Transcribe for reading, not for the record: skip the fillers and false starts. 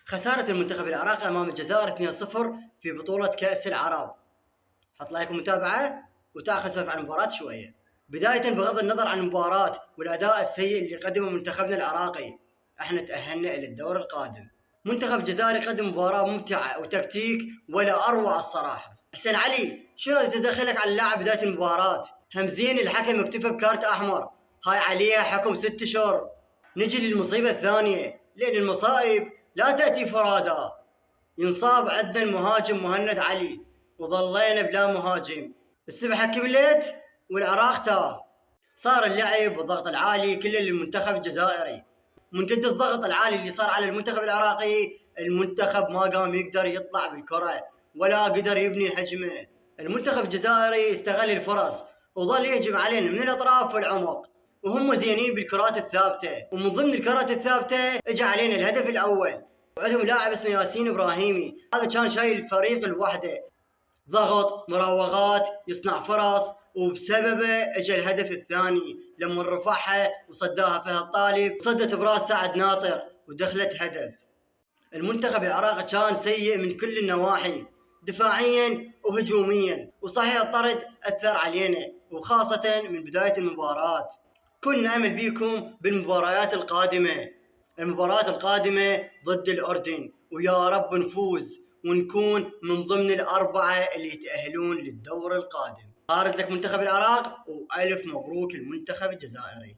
خسارة المنتخب العراقي أمام الجزائر 2-0 في بطولة كأس العرب. حط لايك ومتابعة وتأخذ نسولف عن المباراة شوية. بداية بغض النظر عن المباراة والأداء السيء اللي قدمه منتخبنا العراقي، احنا تأهلنا إلى الدور القادم. منتخب الجزائر قدم مباراة ممتعة وتكتيك ولا أروع الصراحة. حسين علي، شنو تدخلك على اللاعب بداية المباراة؟ همزين الحكم اكتفى بكارت أحمر، هاي عليها حكم 6 أشهر. نجي للمصيبة الثانية، لأن المصائب لا تأتي فرادى. ينصاب عندنا المهاجم مهند علي وظلينا بلا مهاجم. السبحة كملت والعراق تاه. صار اللعب والضغط العالي كله للمنتخب الجزائري. من قد الضغط العالي اللي صار على المنتخب العراقي، المنتخب ما قام يقدر يطلع بالكرة ولا قدر يبني هجمه. المنتخب الجزائري استغل الفرص وظل يهجم علينا من الأطراف والعمق، وهم زينين بالكرات الثابتة. ومن ضمن الكرات الثابتة اجى علينا الهدف الأول، وعندهم لاعب اسمه ياسين إبراهيمي، هذا كان شايل الفريق لوحده. ضغط، مراوغات، يصنع فرص، وبسببه اجى الهدف الثاني لما رفعها وصداها فيها الطالب، صدت براس سعد ناطق ودخلت هدف. المنتخب العراقي كان سيء من كل النواحي، دفاعيا وهجوميا، وصحيح الطرد اثر علينا وخاصة من بداية المباراة. كنا امل بيكم بالمباريات القادمة. المباراة القادمة ضد الأردن، ويا رب نفوز ونكون من ضمن الأربعة اللي يتأهلون للدور القادم. بارك لك منتخب العراق، وألف مبروك المنتخب الجزائري.